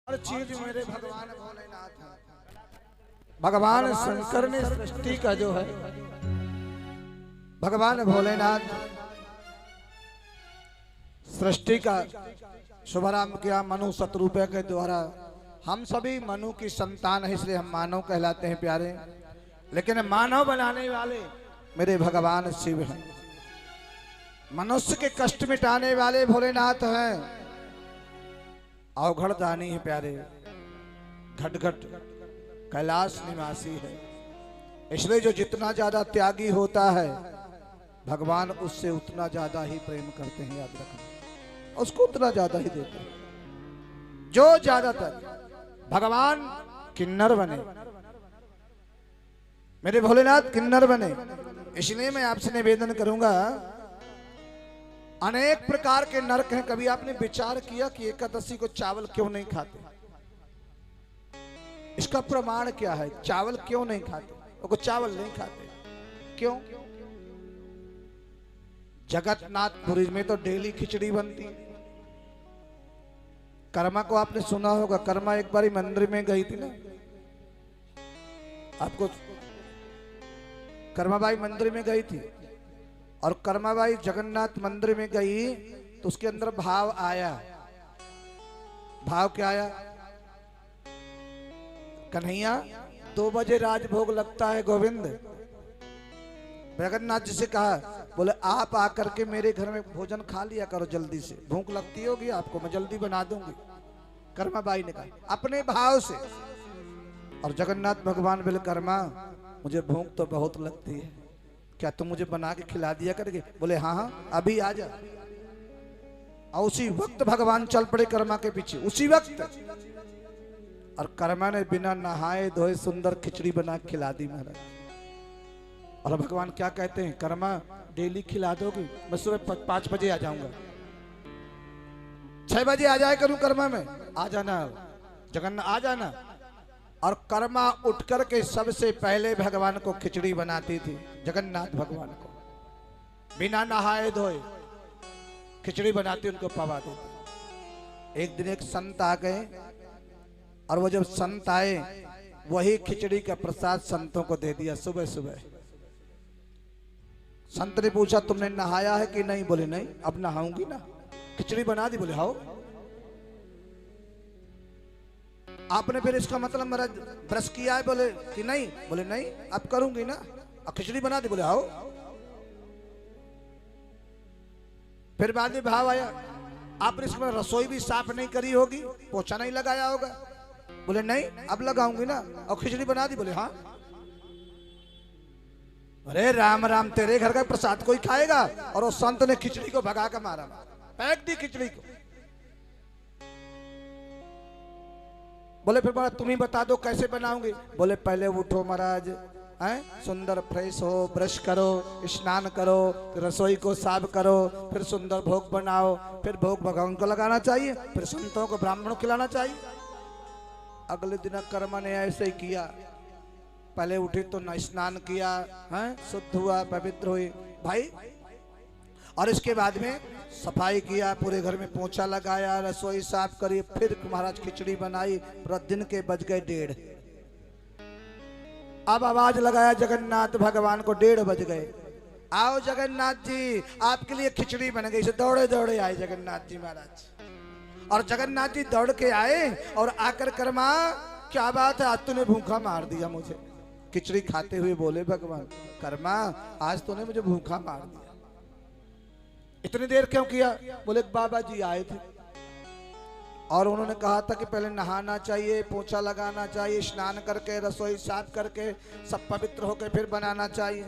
हर चीज मेरे भगवान भोलेनाथ है। भगवान शंकर ने सृष्टि का जो है, भगवान भोलेनाथ सृष्टि का शुभारंभ किया मनु शत्रुपय के द्वारा। हम सभी मनु की संतान है, इसलिए हम मानव कहलाते हैं प्यारे। लेकिन मानव बनाने वाले मेरे भगवान शिव हैं। मनुष्य के कष्ट मिटाने वाले भोलेनाथ हैं। अवघड़ दानी है प्यारे, घट घट कैलाश निवासी है। इसलिए जो जितना ज्यादा त्यागी होता है भगवान उससे उतना ज्यादा ही प्रेम करते हैं। याद रखना, उसको उतना ज्यादा ही देते हैं। जो ज्यादातर भगवान किन्नर बने, मेरे भोलेनाथ किन्नर बने। इसलिए मैं आपसे निवेदन करूंगा, अनेक प्रकार के नरक हैं। कभी आपने विचार किया कि एकादशी को चावल क्यों नहीं खाते? इसका प्रमाण क्या है? चावल क्यों नहीं खाते? वो चावल नहीं खाते क्यों? जगन्नाथपुरी में तो डेली खिचड़ी बनती। कर्मा को आपने सुना होगा, कर्मा एक बारी मंदिर में गई थी ना, आपको कर्माबाई मंदिर में गई थी और कर्माबाई जगन्नाथ मंदिर में गई तो उसके अंदर भाव आया। भाव क्या आया? कन्हैया 2 बजे राजभोग लगता है गोविंद। जगन्नाथ जी से कहा, बोले आप आकर के मेरे घर में भोजन खा लिया करो जल्दी से, भूख लगती होगी आपको, मैं जल्दी बना दूंगी। कर्माबाई ने कहा अपने भाव से। और जगन्नाथ भगवान बोले, कर्मा मुझे भूख तो बहुत लगती है, क्या तुम मुझे बना के खिला दिया करके? बोले हाँ हाँ अभी आ जा। और उसी वक्त भगवान चल पड़े कर्मा के पीछे, उसी वक्त। और कर्मा ने बिना नहाए धोए सुंदर खिचड़ी बना के खिला दी महाराज। और भगवान क्या कहते हैं, कर्मा डेली खिला दोगी? मैं सुबह 5 बजे आ जाऊंगा, 6 बजे आ जाए करूं कर्मा में, आ जाना जगन्नाथ, आ जाना। और कर्मा उठ करके सबसे पहले भगवान को खिचड़ी बनाती थी। जगन्नाथ भगवान को बिना नहाए धोए खिचड़ी बनाती, उनको पवा देती। एक दिन एक संत आ गए और वो जब संत आए वही खिचड़ी का प्रसाद संतों को दे दिया सुबह सुबह। संत ने पूछा तुमने नहाया है कि नहीं? बोले नहीं, अब नहाऊंगी ना। खिचड़ी बना दी, बोले हाओ। आपने फिर इसका मतलब महाराज ब्रश किया है? बोले कि नहीं। बोले नहीं, अब करूंगी ना। अब खिचड़ी बना दी, बोले आओ। फिर बाद में भाव आया, आपने इसमें रसोई भी साफ नहीं करी होगी, पोछा नहीं लगाया होगा? बोले नहीं, अब लगाऊंगी ना। और खिचड़ी बना दी, बोले हाँ। अरे राम राम, तेरे घर का प्रसाद कोई खाएगा? और वो संत ने खिचड़ी को भगा कर मारा, फेंक दी खिचड़ी को। बोले फिर बड़ा तुम ही बता दो कैसे बनाऊंगी? बोले पहले उठो महाराज, हैं सुंदर फ्रेश हो, ब्रश करो, स्नान करो, रसोई को साफ करो, फिर सुंदर भोग बनाओ, फिर भोग भगवान को लगाना चाहिए, फिर संतों को ब्राह्मणों को खिलाना चाहिए। अगले दिन कर्मा ने ऐसे ही किया। पहले उठे तो न स्नान किया, हैं शुद्ध हुआ, पवित्र हुई भाई। और इसके बाद में सफाई किया, पूरे घर में पोछा लगाया, रसोई साफ करी, फिर महाराज खिचड़ी बनाई। दिन के बज गए 1:30। अब आवाज लगाया जगन्नाथ भगवान को, 1:30 बज गए। आओ जगन्नाथ जी, आपके लिए खिचड़ी बन गई। से दौड़े दौड़े आए जगन्नाथ जी महाराज। और जगन्नाथ जी दौड़ के आए और आकर कर्मा क्या बात है, आज तूने भूखा मार दिया मुझे। खिचड़ी खाते हुए बोले भगवान, कर्मा आज तूने मुझे भूखा मार दिया, इतनी देर क्यों किया? बोले बाबा जी आए थे और उन्होंने कहा था कि पहले नहाना चाहिए, पोछा लगाना चाहिए, स्नान करके रसोई साफ करके सब पवित्र होकर फिर बनाना चाहिए।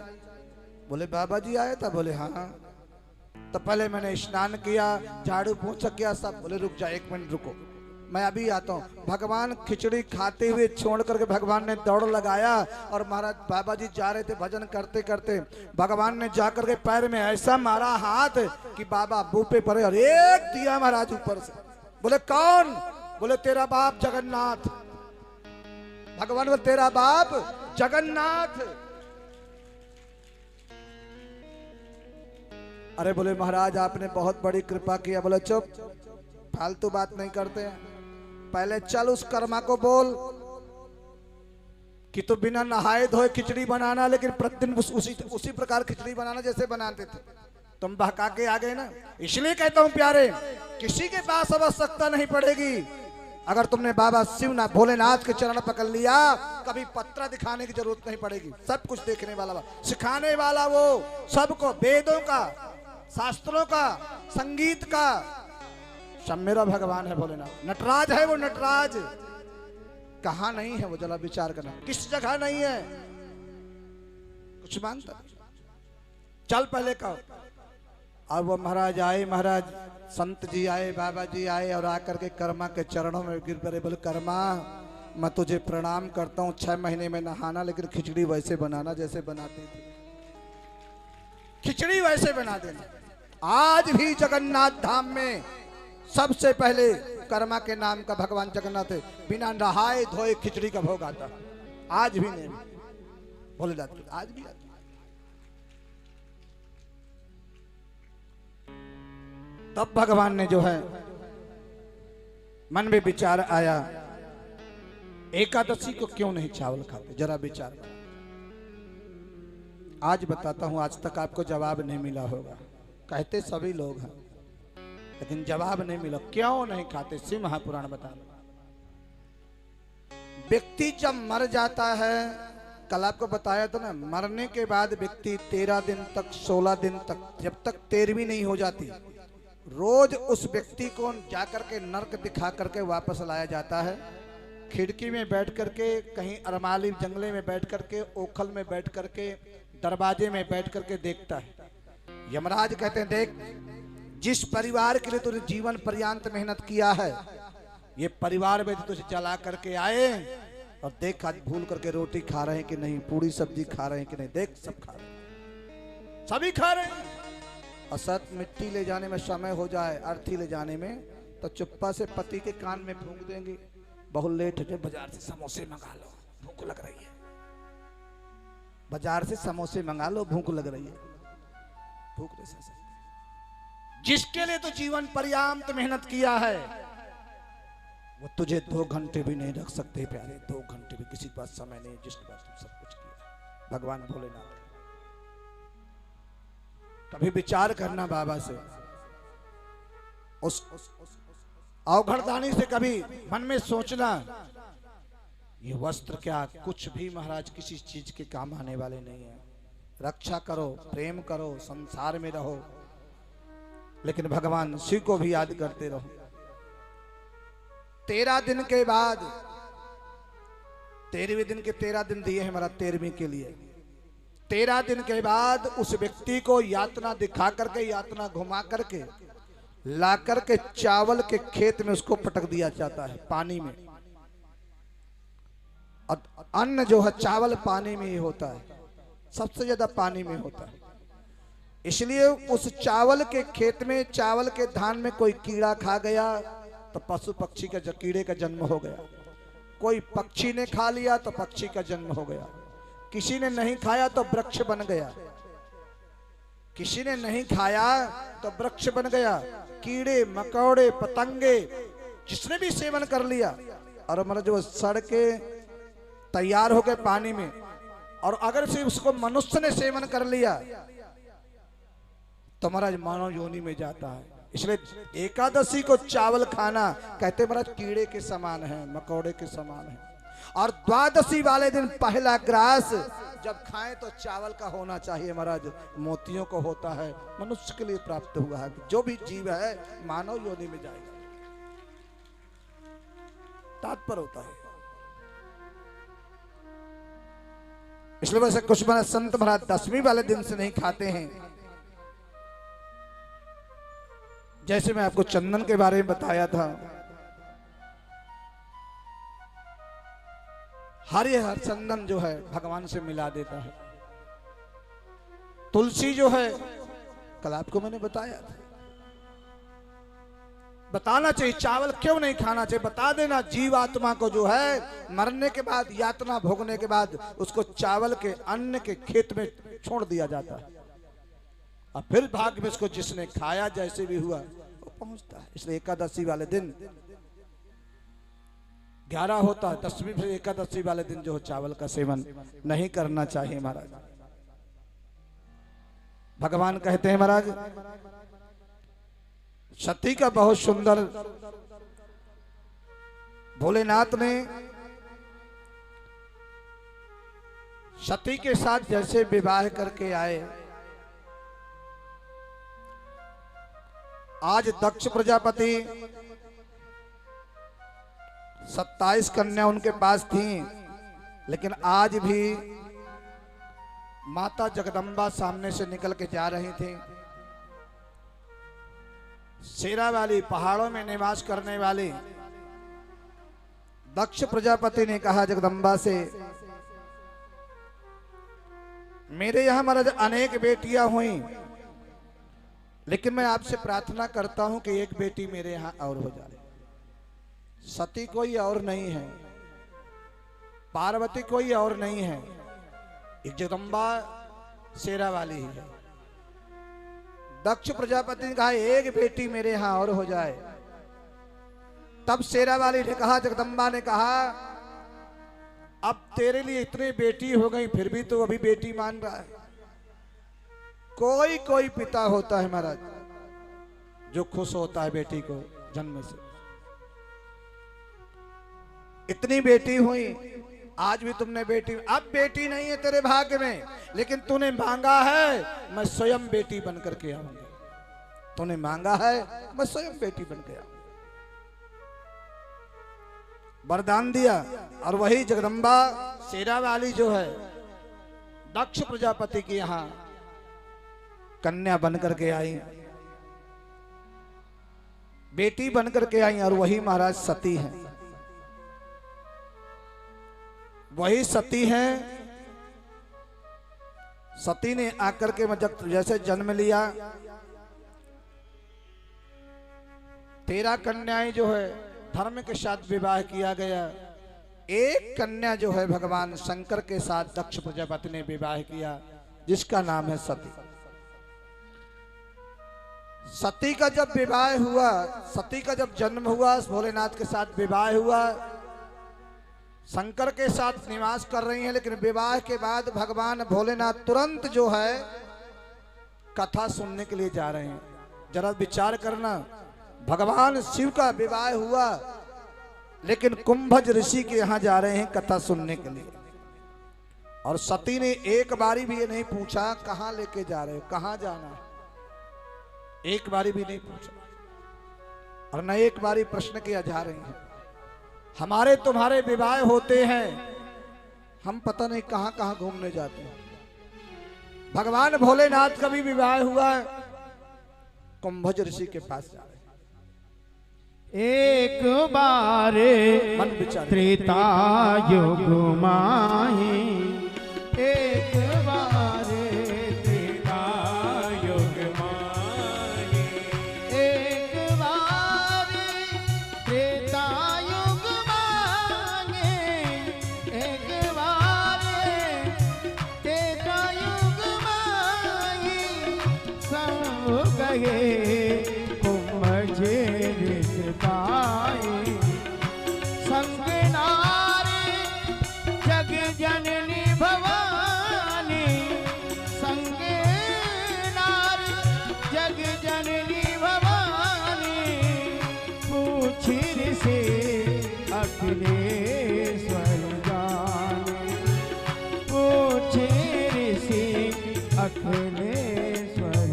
बोले बाबा जी आया था? बोले हाँ। तो पहले मैंने स्नान किया, झाड़ू पोछा किया सब। बोले रुक जा 1 मिनट रुको, मैं अभी आता हूँ। भगवान खिचड़ी खाते हुए छोड़ करके भगवान ने दौड़ लगाया। और महाराज बाबा जी जा रहे थे भजन करते करते, भगवान ने जाकर के पैर में ऐसा मारा हाथ कि बाबा मुंह पे पड़े और एक दिया महाराज ऊपर से। बोले कौन? बोले तेरा बाप जगन्नाथ। भगवान बोले तेरा बाप जगन्नाथ। अरे बोले महाराज आपने बहुत बड़ी कृपा किया। बोले चुप, फालतू बात नहीं करते हैं। पहले चल उस कर्मा को बोल कि तो बिना नहाए धोए खिचड़ी बनाना, लेकिन प्रतिदिन उसी प्रकार खिचड़ी बनाना जैसे बनाते थे। तुम बहका के आ गए ना। इसलिए कहता हूं प्यारे, किसी के पास आवश्यकता नहीं पड़ेगी। अगर तुमने बाबा शिवनाथ भोलेनाथ के चरण पकड़ लिया, कभी पत्रा दिखाने की जरूरत नहीं पड़ेगी। सब कुछ देखने वाला, सिखाने वाला वो सबको, वेदों का, शास्त्रों का, संगीत का, सब मेरा भगवान है भोलेनाथ। नटराज है वो, नटराज कहां नहीं है वो, जरा विचार करना, किस जगह नहीं है, कुछ मानता। चल पहले कहो। अब वो महाराज आए, महाराज संत जी आए, बाबा जी आए और आकर के कर्मा के चरणों में गिर पड़े। बोले कर्मा मैं तुझे प्रणाम करता हूँ, 6 महीने में नहाना, लेकिन खिचड़ी वैसे बनाना जैसे बनाते थे, खिचड़ी वैसे बना देना। आज भी जगन्नाथ धाम में सबसे पहले कर्मा के नाम का भगवान जगन्नाथ बिना नहाए धोए खिचड़ी का भोग आता। आज भी नहीं भोलेनाथ, आज भी आता। तब भगवान ने जो है मन में विचार आया, एकादशी को क्यों नहीं चावल खाते, जरा विचार। आज बताता हूं, आज तक आपको जवाब नहीं मिला होगा। कहते सभी लोग हैं, लेकिन जवाब नहीं मिला क्यों नहीं खाते। शिव महापुराण बता, व्यक्ति जब मर जाता है, कल आपको बताया था ना, मरने के बाद व्यक्ति 13 दिन तक, 16 दिन तक, जब तक 13वीं नहीं हो जाती, रोज उस व्यक्ति को जाकर के नर्क दिखा करके वापस लाया जाता है। खिड़की में बैठ करके, कहीं अरमाली जंगले में बैठ करके, ओखल में बैठ करके, दरवाजे में बैठ करके देखता है। यमराज कहते हैं, देख जिस परिवार के लिए तूने जीवन पर्यंत मेहनत किया है, ये परिवार में तुझे जला करके आए, और देख आज भूल करके रोटी खा रहे हैं कि नहीं, पूरी सब्जी खा रहे हैं कि नहीं, देख सब खा रहे हैं, सभी खा रहे हैं। असत मिट्टी ले जाने में समय हो जाए, अर्थी ले जाने में, तो चुप्पा से पति के कान में फूंक देंगे, बहुत लेट है, बाजार से समोसे मंगा लो, भूख लग रही है, बाजार से समोसे मंगा लो, भूख लग रही है। भूख नहीं सह सकते। जिसके लिए तो जीवन पर्यंत मेहनत किया है, वो तुझे 2 घंटे भी नहीं रख सकते प्यारे, 2 घंटे भी किसी के पास समय नहीं, जिसके पास तुम सब कुछ किया। भगवान भोलेनाथ, कभी विचार करना बाबा से, उस अवघड़दानी से कभी मन में सोचना, ये वस्त्र क्या कुछ भी महाराज किसी चीज के काम आने वाले नहीं है। रक्षा करो, प्रेम करो, संसार में रहो, लेकिन भगवान शिव को भी याद करते रहो। 13 दिन के बाद, 13वें दिन के 13 दिन दिए हैं महाराज 13वीं के लिए। 13 दिन के बाद उस व्यक्ति को यातना दिखा करके, यातना घुमा करके ला करके चावल के खेत में उसको पटक दिया जाता है, पानी में। और अन्न जो है चावल पानी में ही होता है, सबसे ज्यादा पानी में होता है। इसलिए उस चावल के खेत में, चावल के धान में कोई कीड़ा खा गया तो पशु पक्षी का कीड़े का जन्म हो गया। कोई पक्षी ने खा लिया तो पक्षी का जन्म हो गया। किसी ने नहीं खाया तो वृक्ष बन गया, किसी ने नहीं खाया तो वृक्ष बन गया। कीड़े मकोड़े पतंगे जिसने भी सेवन कर लिया, और हमारा जो सड़ के तैयार हो गए पानी में, और अगर से उसको मनुष्य ने सेवन कर लिया तो महाराज मानव योनि में जाता है। इसलिए एकादशी को चावल खाना कहते महाराज कीड़े के समान है, मकोड़े के समान है। और द्वादशी वाले दिन पहला ग्रास जब खाएं तो चावल का होना चाहिए महाराज, मोतियों को होता है, मनुष्य के लिए प्राप्त हुआ है। जो भी जीव है मानव योनि में जाएगा, तात्पर्य होता है। इसलिए वैसे कुछ महाराज संत महाराज 10वीं वाले दिन से नहीं खाते हैं। जैसे मैं आपको चंदन के बारे में बताया था, हर चंदन जो है भगवान से मिला देता है। तुलसी जो है कल आपको मैंने बताया था, बताना चाहिए चावल क्यों नहीं खाना चाहिए, बता देना। जीव आत्मा को जो है मरने के बाद, यातना भोगने के बाद उसको चावल के अन्न के खेत में छोड़ दिया जाता है, और फिर भाग्य में उसको जिसने खाया जैसे भी हुआ वो पहुंचता है। इसलिए एकादशी वाले दिन 11 होता है, 10वीं फिर एकादशी वाले दिन जो चावल का सेवन नहीं करना चाहिए महाराज। भगवान कहते हैं महाराज सती का बहुत सुंदर भोलेनाथ ने सती के साथ जैसे विवाह करके आए, आज दक्ष प्रजापति 27 कन्या उनके पास थी, लेकिन आज भी माता जगदम्बा सामने से निकल के जा रही थी। शेरा वाली पहाड़ों में निवास करने वाली दक्ष प्रजापति ने कहा जगदम्बा से, मेरे यहां महाराज अनेक बेटियां हुई, लेकिन मैं आपसे प्रार्थना करता हूं कि एक बेटी मेरे यहां और हो जाए। सती कोई और नहीं है, पार्वती कोई और नहीं है, एक जगदम्बा शेरा वाली ही है। दक्ष प्रजापति ने कहा एक बेटी मेरे यहां और हो जाए। तब शेरा वाली ने कहा, जगदम्बा ने कहा, अब तेरे लिए इतनी बेटी हो गई फिर भी तो अभी बेटी मान रहा है। कोई कोई पिता होता है महाराज जो खुश होता है बेटी को जन्म से। इतनी बेटी हुई, आज भी तुमने बेटी, अब बेटी नहीं है तेरे भाग्य में, लेकिन तूने मांगा है मैं स्वयं बेटी बन करके आऊंगा। तूने मांगा है मैं स्वयं बेटी बन के आऊंगा। वरदान दिया, और वही जगदम्बा शेरा वाली जो है दक्ष प्रजापति की यहां कन्या बन करके आई, बेटी बन करके आई, और वही महाराज सती है। वही सती है। सती ने आकर के जैसे जन्म लिया, 13 कन्याएं जो है धर्म के साथ विवाह किया गया। एक कन्या जो है भगवान शंकर के साथ दक्ष प्रजापति ने विवाह किया, जिसका नाम है सती। सती का जब विवाह हुआ, सती का जब जन्म हुआ, भोलेनाथ के साथ विवाह हुआ, शंकर के साथ निवास कर रही हैं, लेकिन विवाह के बाद भगवान भोलेनाथ तुरंत जो है कथा सुनने के लिए जा रहे हैं। जरा विचार करना, भगवान शिव का विवाह हुआ, लेकिन कुंभज ऋषि के यहां जा रहे हैं कथा सुनने के लिए। और सती ने एक बारी भी ये नहीं पूछा कहां लेके जा रहे हो, कहां जाना है, एक बारी भी नहीं पूछा, और न एक बारी प्रश्न किया जा रही है। हमारे तुम्हारे विवाह होते हैं, हम पता नहीं कहां कहां घूमने जाते हैं। भगवान भोलेनाथ का भी विवाह हुआ है, कुंभज ऋषि के पास जा रहे हैं। एक बार त्रेता युग माही, एक बार त्रेता युग माही, एक बार त्रेता युग मांगे, एक बार त्रेता युग माही, सब गए संग नारी जग जननी भवानी, संग नारी जग जननी भवानी, पूछी ऋषि अखिलेश्वर जाने, पूछी ऋषि अखिलेश्वर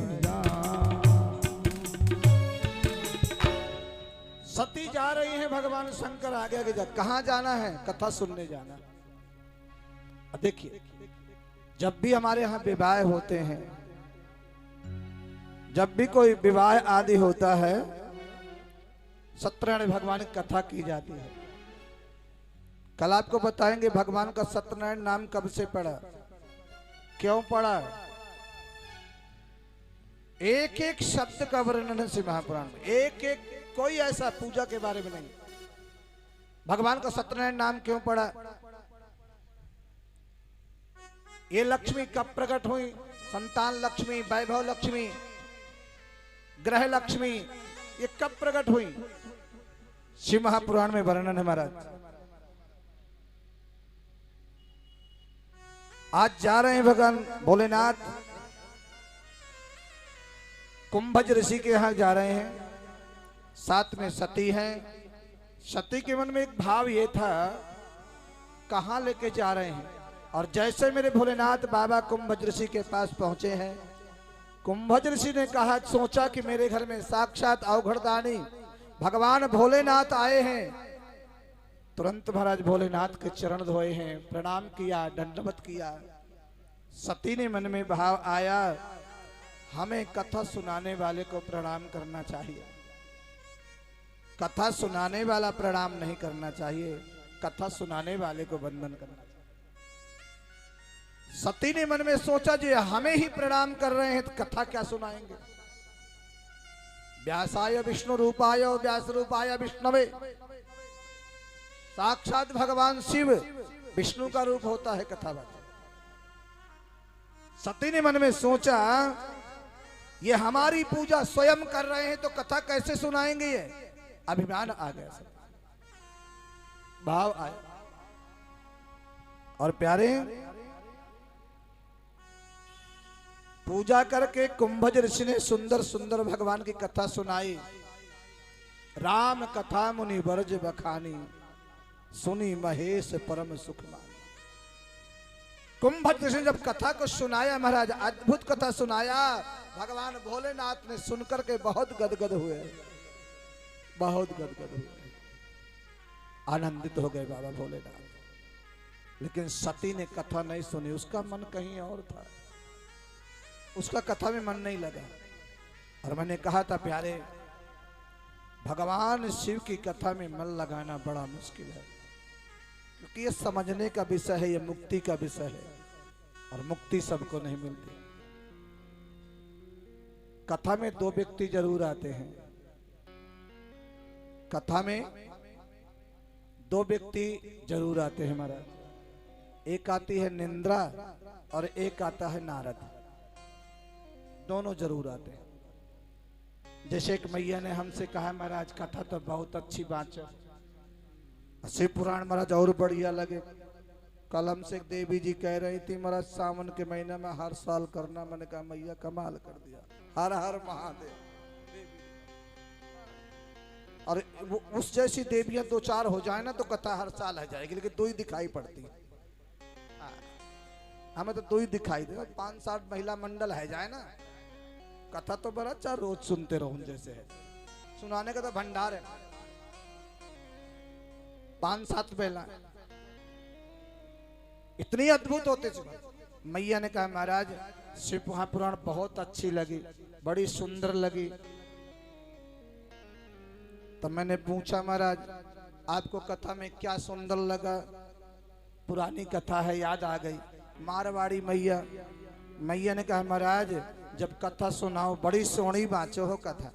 सती जा रही है, भगवान शंकर आगे आगे जा। कहां जाना है? कथा सुनने जाना। देखिए, जब भी हमारे यहाँ विवाह होते हैं, जब भी कोई विवाह आदि होता है, सत्यनारायण भगवान की कथा की जाती है। कल आपको बताएंगे भगवान का सत्यनारायण नाम कब से पड़ा, क्यों पड़ा। एक एक शब्द का वर्णन है श्री महापुराण में, एक एक, कोई ऐसा पूजा के बारे में नहीं। भगवान का सत्यनारायण नाम क्यों पड़ा, ये लक्ष्मी कब प्रकट हुई, संतान लक्ष्मी, वैभव लक्ष्मी, ग्रह लक्ष्मी, ये कब प्रकट हुई, शिव महापुराण में वर्णन है महाराज। आज जा रहे हैं भगवान भोलेनाथ कुंभज ऋषि के यहाँ जा रहे हैं, साथ में सती हैं। सती के मन में एक भाव ये था, कहाँ लेके जा रहे हैं। और जैसे मेरे भोलेनाथ बाबा कुंभज ऋषि के पास पहुंचे हैं, कुंभज ऋषि ने कहा, सोचा कि मेरे घर में साक्षात अवघड़दानी भगवान भोलेनाथ आए हैं। तुरंत महाराज भोलेनाथ के चरण धोए हैं, प्रणाम किया, दंडवत किया। सती ने मन में भाव आया, हमें कथा सुनाने वाले को प्रणाम करना चाहिए। कथा सुनाने वाला प्रणाम नहीं करना चाहिए, कथा सुनाने वाले को वंदन करना चाहिए। सती ने मन में सोचा, जो हमें ही प्रणाम कर रहे हैं तो कथा क्या सुनाएंगे। व्यासाय विष्णु रूपाय व्यास रूपाय विष्णवे, साक्षात भगवान शिव विष्णु का रूप होता है कथा बात। सती ने मन में सोचा, ये हमारी पूजा स्वयं कर रहे हैं तो कथा कैसे सुनाएंगे। ये अभिमान आ गया, सब भाव आया। और प्यारे, पूजा करके कुंभज ऋषि ने सुंदर सुंदर भगवान की कथा सुनाई। राम कथा मुनि वर्ज बखानी, सुनी महेश परम सुख मानी। कुंभज ऋषि ने जब कथा को सुनाया महाराज, अद्भुत कथा सुनाया, भगवान भोलेनाथ ने सुनकर के बहुत गदगद हुए, बहुत गदगद हुए, आनंदित हो गए बाबा भोलेनाथ। लेकिन सती ने कथा नहीं सुनी, उसका मन कहीं और था, उसका कथा में मन नहीं लगा। और मैंने कहा था प्यारे, भगवान शिव की कथा में मन लगाना बड़ा मुश्किल है, क्योंकि ये समझने का विषय है, ये मुक्ति का विषय है, और मुक्ति सबको नहीं मिलती। कथा में दो व्यक्ति जरूर आते हैं, कथा में दो व्यक्ति जरूर आते हैं महाराज। एक आती है निंद्रा और एक आता है नारद, दोनों जरूर आते हैं। जैसे एक मैया ने हमसे कहा, महाराज कथा तो बहुत अच्छी बात है, शिव पुराण महाराज और बढ़िया लगे। कल हमसे एक देवी जी कह रही थी, महाराज सावन के महीने में हर साल करना। मैंने कहा मैया कमाल कर दिया, हर हर महादेव। और वो उस जैसी देवियां दो चार हो जाए ना तो कथा हर साल आ जाएगी, लेकिन दो ही दिखाई पड़ती है। हमें तो दो ही दिखाई दे, 5-7 महिला मंडल है जाए ना, कथा तो बड़ा अच्छा रोज सुनते रहो। जैसे है सुनाने का तो भंडार है, 5-7 महिला इतनी अद्भुत होते थे। मैया ने कहा, महाराज शिव पुराण बहुत अच्छी लगी, बड़ी सुंदर लगी। तो मैंने पूछा, महाराज आपको कथा में क्या सुंदर लगा। पुरानी कथा है, याद आ गई, मारवाड़ी मैया। मैया ने कहा, महाराज जब कथा सुनाओ बड़ी सोहनी बाँचो हो कथा।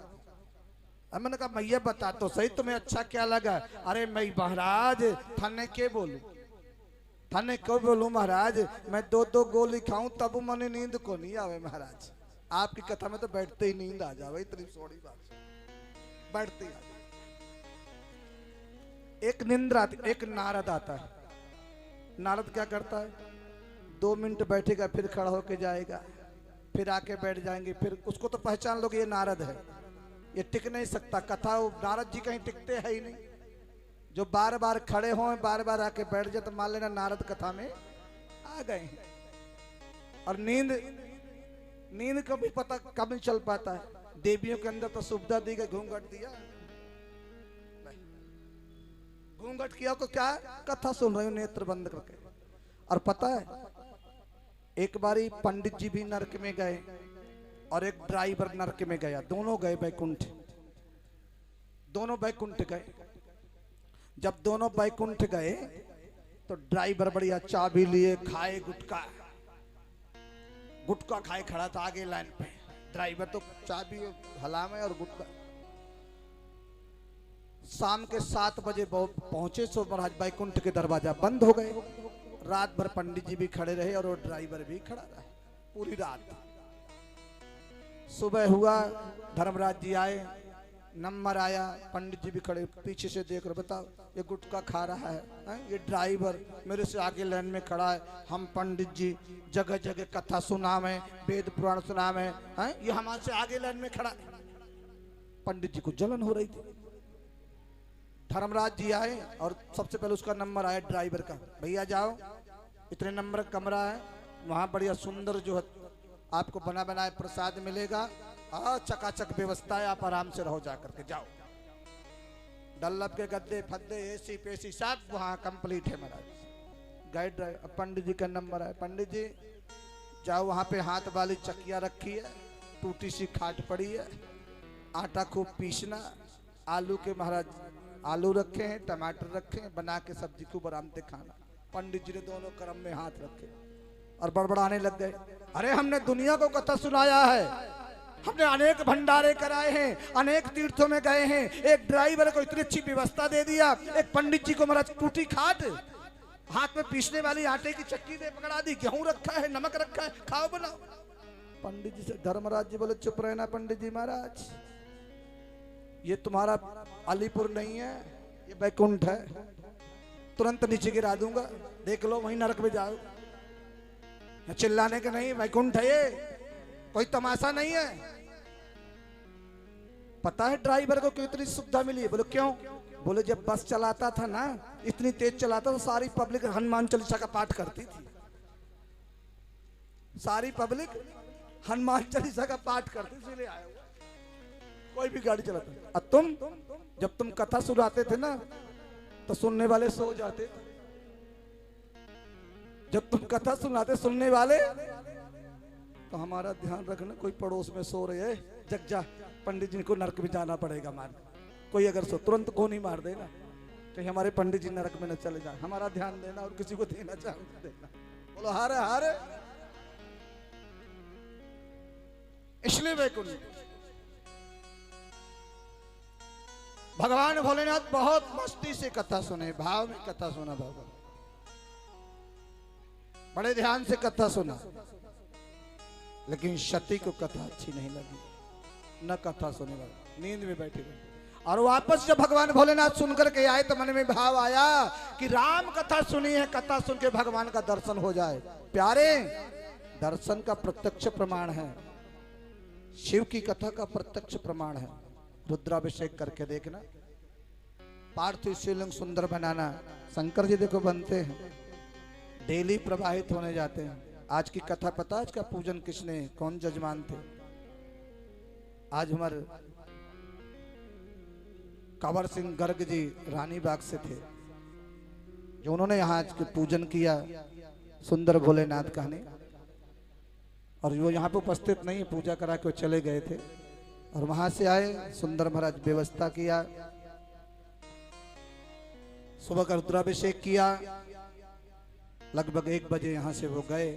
अब मैंने कहा मैया बता तो सही, तुम्हें अच्छा क्या लगा। अरे मैं महाराज थाने के बोलूं, थाने क्यों बोलूं महाराज, मैं 2-2 गोली खाऊं तब मने नींद को नहीं आवे महाराज। आपकी कथा में तो बैठते ही नींद आ जावे, इतनी सोहनी बात बैठते ही। एक निंद्रा, एक नारद आता है। नारद क्या करता है, 2 मिनट बैठेगा, फिर खड़ा होके जाएगा, फिर आके बैठ जाएंगे, फिर उसको तो पहचान लोगे ये नारद है, ये टिक नहीं सकता। कथा नारद जी कहीं टिकते है ही नहीं, जो बार बार खड़े हों, बार बार आके बैठ जाए तो मान लेना नारद कथा में आ गए हैं। और नींद का भी पता कब नहीं चल पाता है। देवियों के अंदर तो सुविधा दी गई, घूंघट दिया, घूंघट किया तो क्या कथा सुन रही हूं नेत्र बंद करके। और पता है एक बारी पंडित जी भी नरक में गए और एक ड्राइवर नरक में गया, दोनों गए बैकुंठ, दोनों बैकुंठ गए। जब दोनों बैकुंठ गए तो ड्राइवर बढ़िया चाबी लिए, खाए गुटखा, गुटखा खाए खड़ा था आगे लाइन पे। ड्राइवर तो चाबी हलामे और गुटखा। शाम के 7 बजे पहुंचे सो महाराज बैकुंठ के दरवाजा बंद हो गए। रात भर पंडित जी भी खड़े रहे और वो ड्राइवर भी खड़ा रहा पूरी रात। सुबह हुआ, धर्मराज जी आए, नंबर आया, पंडित जी भी खड़े पीछे से देख रहे, बताओ ये गुटखा खा रहा है, ये ड्राइवर मेरे से आगे लाइन में खड़ा है, हम पंडित जी जगह जगह कथा सुनाम है, वेद पुराण सुनाम है, ये हमारे से आगे लाइन में खड़ा है। पंडित जी को जलन हो रही थी। धर्मराज जी आए और सबसे पहले उसका नंबर आया ड्राइवर का, भैया जाओ इतने नंबर का कमरा है, वहां बढ़िया सुंदर जो है आपको बना बनाए प्रसाद मिलेगा, चकाचक व्यवस्था है, आप आराम से रहो जाकर के जाओ। डल्लब के गद्दे फद्दे एसी पेसी सब वहां कंप्लीट है महाराज। गाइड पंडित जी का नंबर है, पंडित जी जाओ वहां पे हाथ वाली चकिया रखी है, टूटी सी खाट पड़ी है, आटा खूब पीसना, आलू के महाराज आलू रखे हैं, टमाटर रखे हैं, बना के सब्जी खूब आराम से खाना। पंडित जी ने दोनों करम में हाथ रखे और बड़बड़ाने लग गए, अरे हमने दुनिया को कथा सुनाया है, हमने अनेक भंडारे कराए हैं, अनेक तीर्थों में गए हैं, एक ड्राइवर को इतनी अच्छी व्यवस्था दे दिया, एक पंडित जी को महाराज टूटी खाट, हाथ में पीसने वाली आटे की चक्की दे पकड़ा दी, गेहूं रखा है, नमक रखा है, खाओ बनाओ। पंडित जी से धर्मराज जी बोले चुप रहना पंडित जी महाराज, ये तुम्हारा अलीपुर नहीं है, ये बैकुंठ है, तुरंत नीचे गिरा दूंगा, देख लो वहीं नरक में जाओ। चिल्लाने के नहीं, बैकुंठ है ये, कोई तमाशा नहीं है। पता है ड्राइवर को क्यों इतनी सुविधा मिली? बोले क्यों? बोले जब बस चलाता था ना, इतनी तेज चलाता तो सारी पब्लिक हनुमान चालीसा का पाठ करती थी, सारी पब्लिक हनुमान चालीसा का पाठ करती, इसलिए आया हुआ। कोई भी गाड़ी चलाता। और तुम जब तुम कथा सुनाते थे ना तो सुनने वाले सो जाते, जब तुम कथा सुनाते सुनने वाले, तो हमारा ध्यान रखना, कोई पड़ोस में सो रहे है, जग जा, पंडित जी को नरक में जाना पड़ेगा मार, कोई अगर सो तुरंत गोनी मार देना, कहीं हमारे पंडित जी नरक में न चले जाए, हमारा ध्यान देना और किसी को देना चाहे देना। बोलो हारे हारे। इसलिए वैकुंठ भगवान भोलेनाथ बहुत मस्ती से कथा सुने, भाव में कथा सुना, भगवान बड़े ध्यान से कथा सुना, लेकिन सती को कथा अच्छी नहीं लगी, न कथा सुने वाला, नींद में बैठे रहे। और वापस जब भगवान भोलेनाथ सुनकर के आए तो मन में भाव आया कि राम कथा सुनी है, कथा सुन के भगवान का दर्शन हो जाए। प्यारे, दर्शन का प्रत्यक्ष प्रमाण है, शिव की कथा का प्रत्यक्ष प्रमाण है। रुद्राभिषेक करके देखना, पार्थिव शिवलिंग सुंदर बनाना, शंकर जी देखो बनते हैं, डेली प्रवाहित होने जाते हैं। आज की कथा पता, आज का पूजन किसने, कौन जजमान थे? आज हमारे कंवर सिंह गर्ग जी रानी बाग से थे, जो उन्होंने यहाँ आज के पूजन किया सुंदर भोलेनाथ कहने, और वो यहाँ पे उपस्थित नहीं, पूजा करा के चले गए थे, और वहां से आए, सुंदर महाराज व्यवस्था किया, सुबह का रुद्राभिषेक किया, लगभग 1 बजे यहाँ से वो गए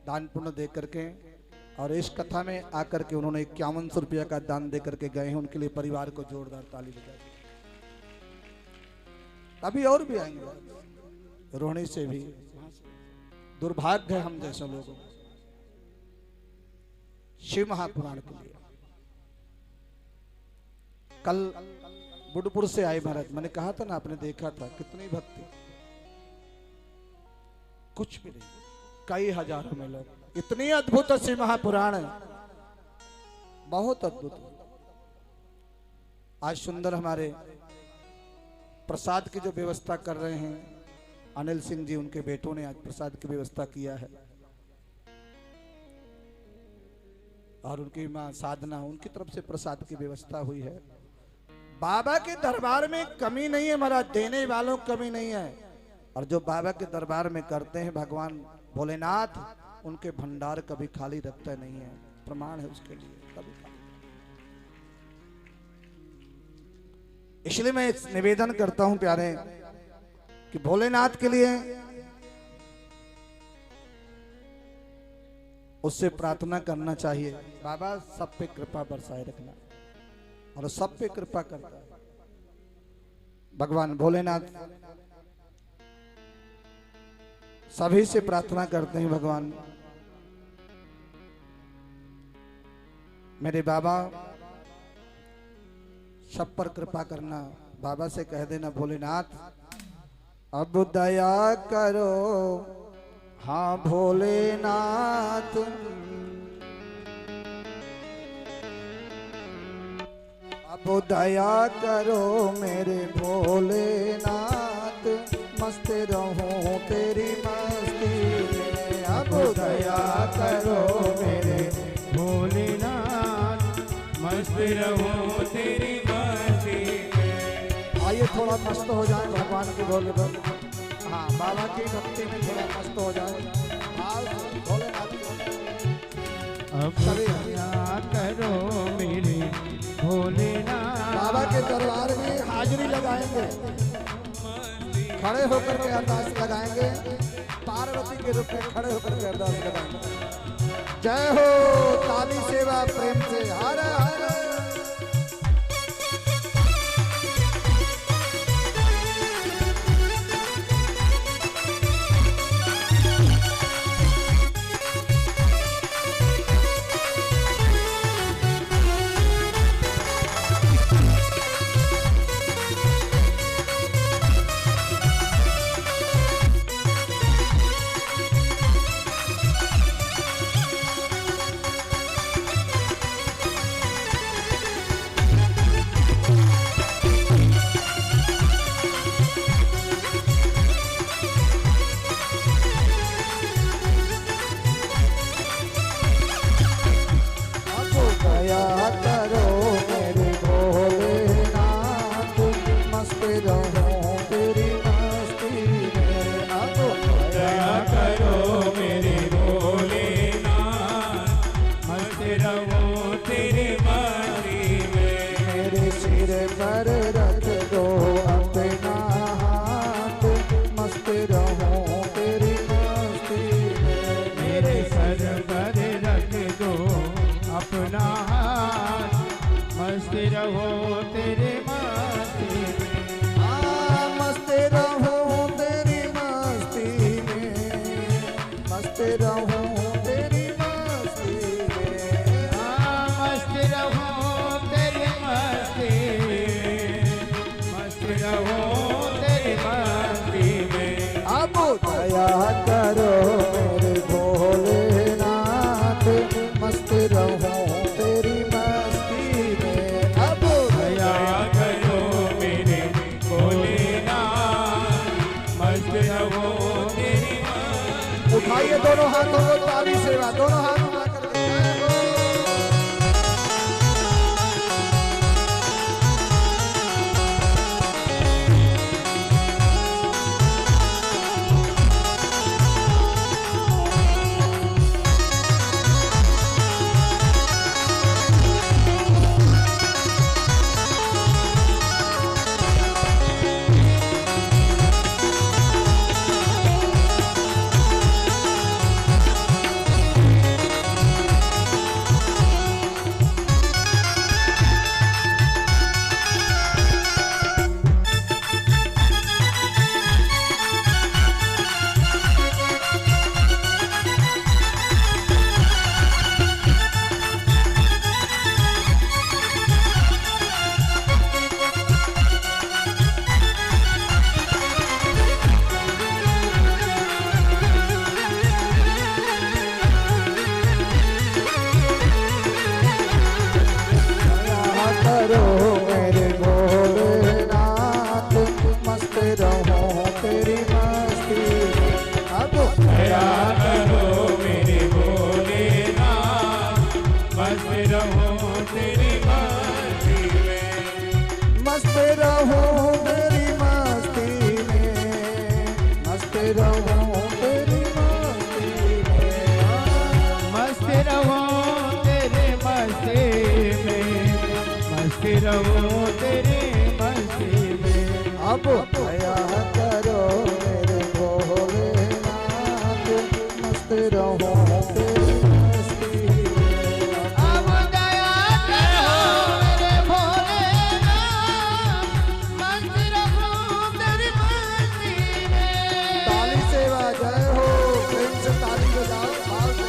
दान पुण्य दे करके, और इस कथा में आकर के उन्होंने 5100 रुपया का दान दे करके गए हैं। उनके लिए परिवार को जोरदार ताली बजाइए। अभी और भी आएंगे, रोहिणी से भी। दुर्भाग्य है हम जैसे लोगों, शिव महापुराण के लिए। कल बुडपुर से आए महाराज, मैंने कहा था ना, आपने देखा था कितनी भक्ति, कुछ भी नहीं, कई हजारों में लोग, इतनी अद्भुत शिव महापुराण है, बहुत अद्भुत। आज सुंदर हमारे प्रसाद की जो व्यवस्था कर रहे हैं अनिल सिंह जी, उनके बेटों ने आज प्रसाद की व्यवस्था किया है, और उनकी मां साधना, उनकी तरफ से प्रसाद की व्यवस्था हुई है। बाबा के दरबार में कमी नहीं है महाराज, देने वालों की कमी नहीं है, और जो बाबा के दरबार में करते हैं भगवान भोलेनाथ, उनके भंडार कभी खाली रखता नहीं है, प्रमाण है उसके लिए, कभी खाली। इसलिए मैं निवेदन करता हूं प्यारे कि भोलेनाथ के लिए उससे प्रार्थना करना चाहिए, बाबा सब पे कृपा बरसाए रखना, और सब पे कृपा करता है भगवान भोलेनाथ। सभी से प्रार्थना करते हैं, भगवान मेरे बाबा सब पर कृपा करना। बाबा से कह देना भोलेनाथ अब दया करो, हाँ भोलेनाथ। अब दया करो मेरे भोलेनाथ, मस्त रहूं तेरी मस्ती में। अब दया करो मेरे भोलेनाथ, मस्त रहो तेरी मस्ती में। आइए थोड़ा मस्त हो जाए भगवान की भोले पर। हाँ बाबा की भक्ति में थोड़ा मस्त हो जाए। भोलेनाथ अब दया करो मेरे भोलेनाथ। बाबा के दरबार में हाजिरी लगाएंगे, खड़े होकर के अरदास लगाएंगे, पार्वती के रूप में खड़े होकर के अरदास लगाएंगे। जय हो, ताली सेवा प्रेम से हर हर। उठाइए दोनों हाथों को, ताली सेवा दोनों हाथ उठा कर जय हो। रहो तेरे मस्ती में। अब दया करो मेरे भोलेनाथ, मस्त रहो तेरी मस्ती में। अब दया करो मेरे भोलेनाथ, मस्त रहो तेरी मस्ती में। ताली सेवा जय हो, प्रेम से ताली बजाओ भाव से।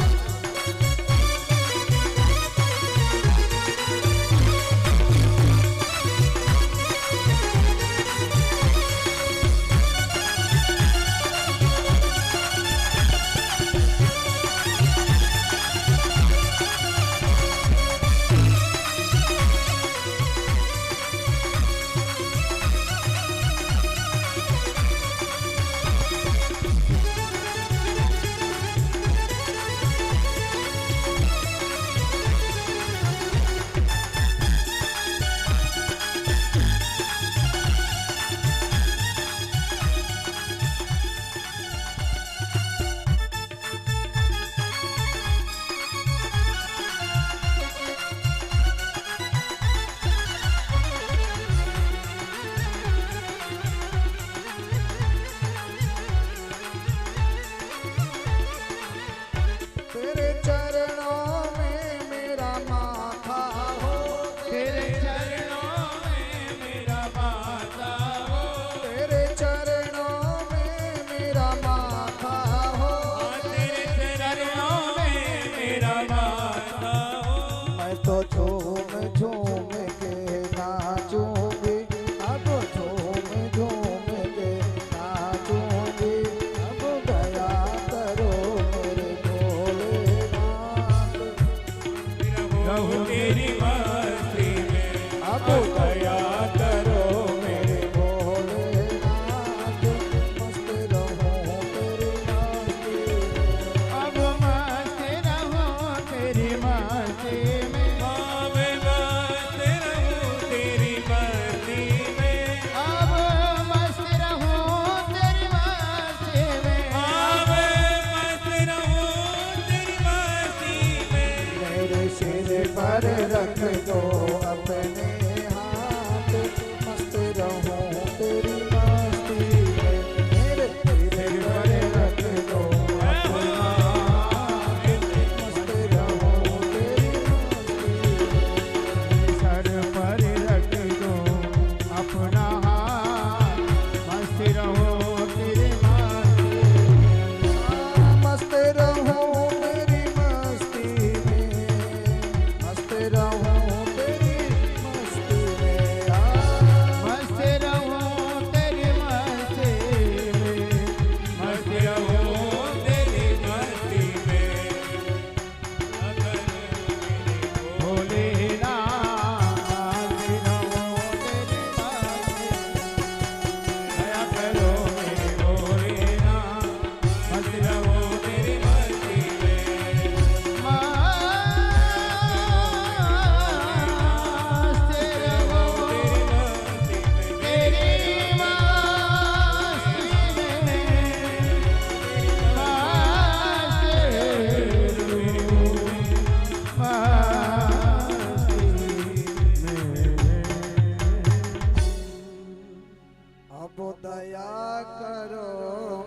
करो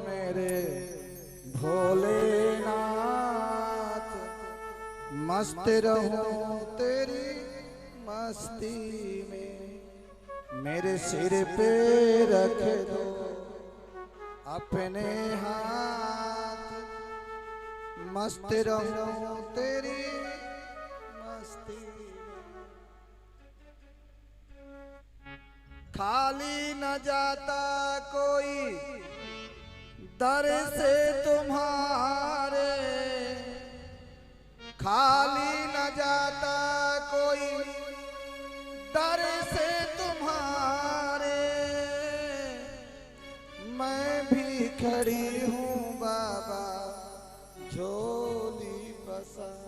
मेरे भोलेनाथ, मस्त रहूं तेरी मस्ती में, मेरे सिर पे रख दो अपने हाथ, मस्त रहूं तेरी मस्ती में। खाली न जाता कोई दर से तुम्हारे, खाली न जाता कोई दर से तुम्हारे, मैं भी खड़ी हूँ बाबा झोली बसा।